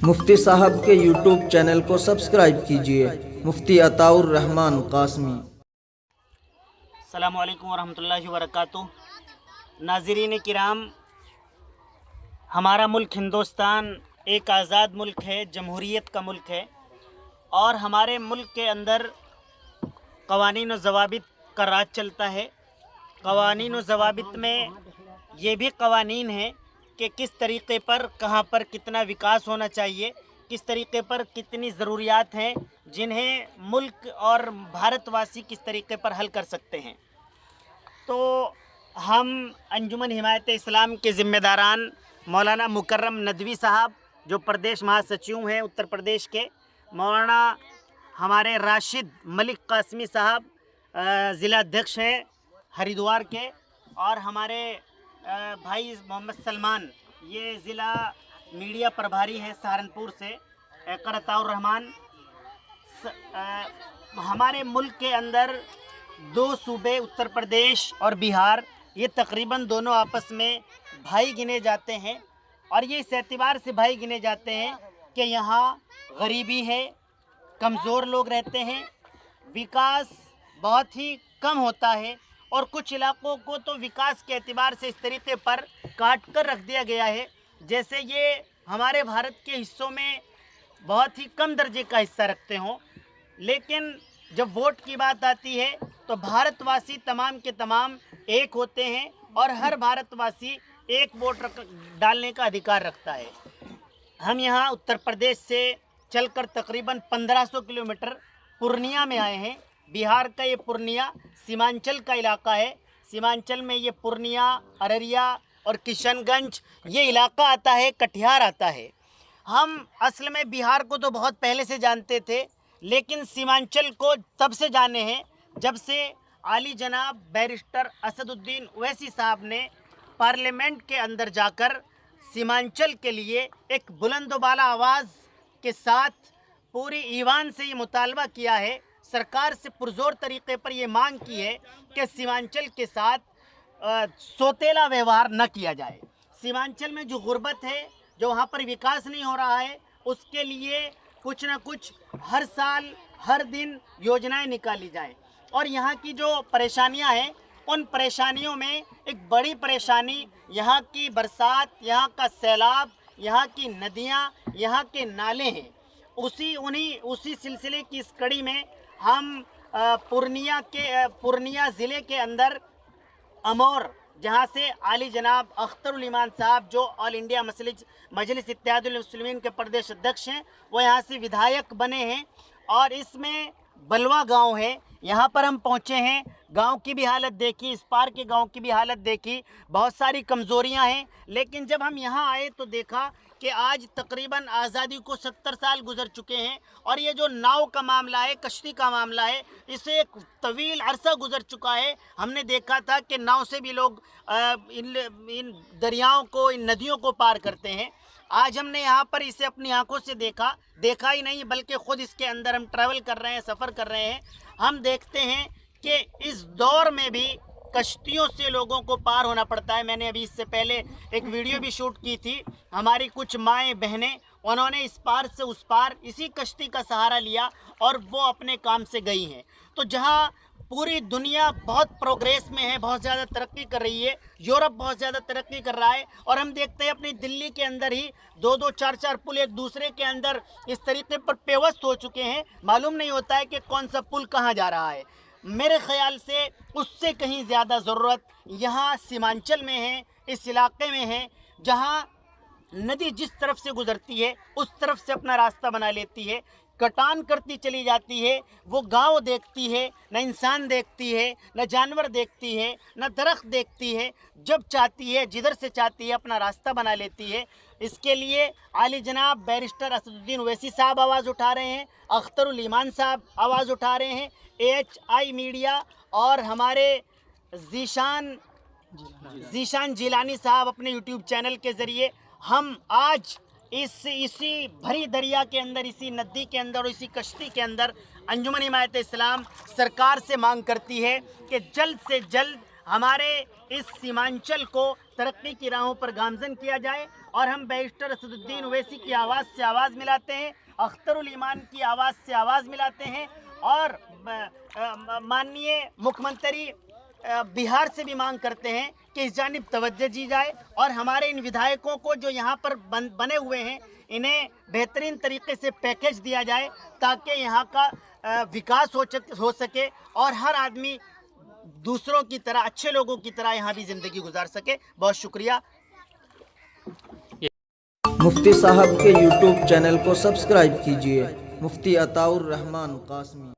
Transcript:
मुफ्ती साहब के YouTube channel को सब्सक्राइब कीजिए। मुफ्ती अताउर रहमान कासमी। अस्सलामु अलैकुम वरहमतुल्लाहि वबरकातुहू। नाज़रीन किराम, हमारा मुल्क हिंदुस्तान एक आज़ाद मुल्क है, जमहूरियत का मुल्क है और हमारे मुल्क के अंदर क़वानीन व ज़वाबित का राज चलता है। क़वानीन व ज़वाबित में ये भी क़वानीन हैं कि किस तरीक़े पर, कहाँ पर कितना विकास होना चाहिए, किस तरीक़े पर कितनी ज़रूरियात हैं जिन्हें मुल्क और भारतवासी किस तरीक़े पर हल कर सकते हैं। तो हम अंजुमन हिमायत इस्लाम के ज़िम्मेदारान मौलाना मुकर्रम नदवी साहब, जो प्रदेश महासचिव हैं उत्तर प्रदेश के, मौलाना हमारे राशिद मलिक कासमी साहब ज़िला अध्यक्ष हैं हरिद्वार के, और हमारे भाई मोहम्मद सलमान, ये ज़िला मीडिया प्रभारी हैं सहारनपुर से, अताउर रहमान। हमारे मुल्क के अंदर दो सूबे उत्तर प्रदेश और बिहार, ये तकरीबन दोनों आपस में भाई गिने जाते हैं और ये इस एतबार से भाई गिने जाते हैं कि यहाँ गरीबी है, कमज़ोर लोग रहते हैं, विकास बहुत ही कम होता है और कुछ इलाक़ों को तो विकास के एतबार से इस तरीके पर काट कर रख दिया गया है जैसे ये हमारे भारत के हिस्सों में बहुत ही कम दर्जे का हिस्सा रखते हों। लेकिन जब वोट की बात आती है तो भारतवासी तमाम के तमाम एक होते हैं और हर भारतवासी एक वोट डालने का अधिकार रखता है। हम यहाँ उत्तर प्रदेश से चलकर तकरीबन 1500 किलोमीटर पूर्णिया में आए हैं। बिहार का ये पूर्णिया सीमांचल का इलाका है। सीमांचल में ये पूर्णिया, अररिया और किशनगंज ये इलाका आता है, कटिहार आता है। हम असल में बिहार को तो बहुत पहले से जानते थे, लेकिन सीमांचल को तब से जाने हैं जब से आली जनाब बैरिस्टर असदुद्दीन ओवैसी साहब ने पार्लियामेंट के अंदर जाकर सीमांचल के लिए एक बुलंद बाला आवाज़ के साथ पूरी ईवान से ये मुतालबा किया है, सरकार से पुरजोर तरीक़े पर ये मांग की है कि सीमांचल के साथ सोतेला व्यवहार न किया जाए। सीमांचल में जो गुर्बत है, जो वहाँ पर विकास नहीं हो रहा है, उसके लिए कुछ ना कुछ हर साल हर दिन योजनाएं निकाली जाए। और यहाँ की जो परेशानियाँ हैं, उन परेशानियों में एक बड़ी परेशानी यहाँ की बरसात, यहाँ का सैलाब, यहाँ की नदियाँ, यहाँ के नाले हैं। उसी सिलसिले की इस कड़ी में हम पूर्णिया ज़िले के अंदर अमौर, जहाँ से आली जनाब अख्तरुल ईमान साहब, जो ऑल इंडिया मजलिस इत्तेहादुल मुस्लिमीन के प्रदेश अध्यक्ष हैं, वो यहाँ से विधायक बने हैं। और इसमें बलवा गांव है, यहाँ पर हम पहुँचे हैं। गांव की भी हालत देखी, इस पार के गांव की भी हालत देखी, बहुत सारी कमज़ोरियाँ हैं। लेकिन जब हम यहाँ आए तो देखा कि आज तकरीबन आज़ादी को 70 साल गुजर चुके हैं और ये जो नाव का मामला है, कश्ती का मामला है, इसे एक तवील अरसा गुजर चुका है। हमने देखा था कि नाव से भी लोग इन दरियाओं को, इन नदियों को पार करते हैं। आज हमने यहाँ पर इसे अपनी आंखों से देखा ही नहीं, बल्कि ख़ुद इसके अंदर हम ट्रैवल कर रहे हैं, सफ़र कर रहे हैं। हम देखते हैं कि इस दौर में भी कश्तियों से लोगों को पार होना पड़ता है। मैंने अभी इससे पहले एक वीडियो भी शूट की थी। हमारी कुछ माएँ बहनें, उन्होंने इस पार से उस पार इसी कश्ती का सहारा लिया और वो अपने काम से गई हैं। तो जहाँ पूरी दुनिया बहुत प्रोग्रेस में है, बहुत ज़्यादा तरक्की कर रही है, यूरोप बहुत ज़्यादा तरक्की कर रहा है, और हम देखते हैं अपनी दिल्ली के अंदर ही 2-2, 4-4 पुल एक दूसरे के अंदर इस तरीके पर पेवस्त हो चुके हैं। मालूम नहीं होता है कि कौन सा पुल कहाँ जा रहा है। मेरे ख़्याल से उससे कहीं ज़्यादा ज़रूरत यहाँ सीमांचल में है, इस इलाके में है, जहाँ नदी जिस तरफ से गुज़रती है उस तरफ से अपना रास्ता बना लेती है, कटान करती चली जाती है। वो गांव देखती है, न इंसान देखती है, न जानवर देखती है, न दरख्त देखती है। जब चाहती है, जिधर से चाहती है, अपना रास्ता बना लेती है। इसके लिए आली जनाब बैरिस्टर असदुद्दीन ओवैसी साहब आवाज़ उठा रहे हैं, अख्तरुल ईमान साहब आवाज़ उठा रहे हैं, AHI मीडिया और हमारे ज़ीशान जिलानी साहब अपने यूट्यूब चैनल के ज़रिए हम आज इसी भरी दरिया के अंदर, इसी नदी के अंदर और इसी कश्ती के अंदर अंजुमन हिमायत इस्लाम सरकार से मांग करती है कि जल्द से जल्द हमारे इस सीमांचल को तरक्की की राहों पर गामजन किया जाए और हम बैरिस्टर असदुद्दीन ओवैसी की आवाज़ से आवाज़ मिलाते हैं, अख्तरुल ईमान की आवाज़ से आवाज़ मिलाते हैं और माननीय मुख्यमंत्री बिहार से भी मांग करते हैं कि इस जानिब तवज्जो दी जाए और हमारे इन विधायकों को जो यहाँ पर बने हुए हैं इन्हें बेहतरीन तरीके से पैकेज दिया जाए ताकि यहाँ का विकास हो सके और हर आदमी दूसरों की तरह, अच्छे लोगों की तरह यहाँ भी ज़िंदगी गुजार सके। बहुत शुक्रिया। मुफ्ती साहब के यूट्यूब चैनल को सब्सक्राइब कीजिए, मुफ्ती अताउर रहमान कासमी।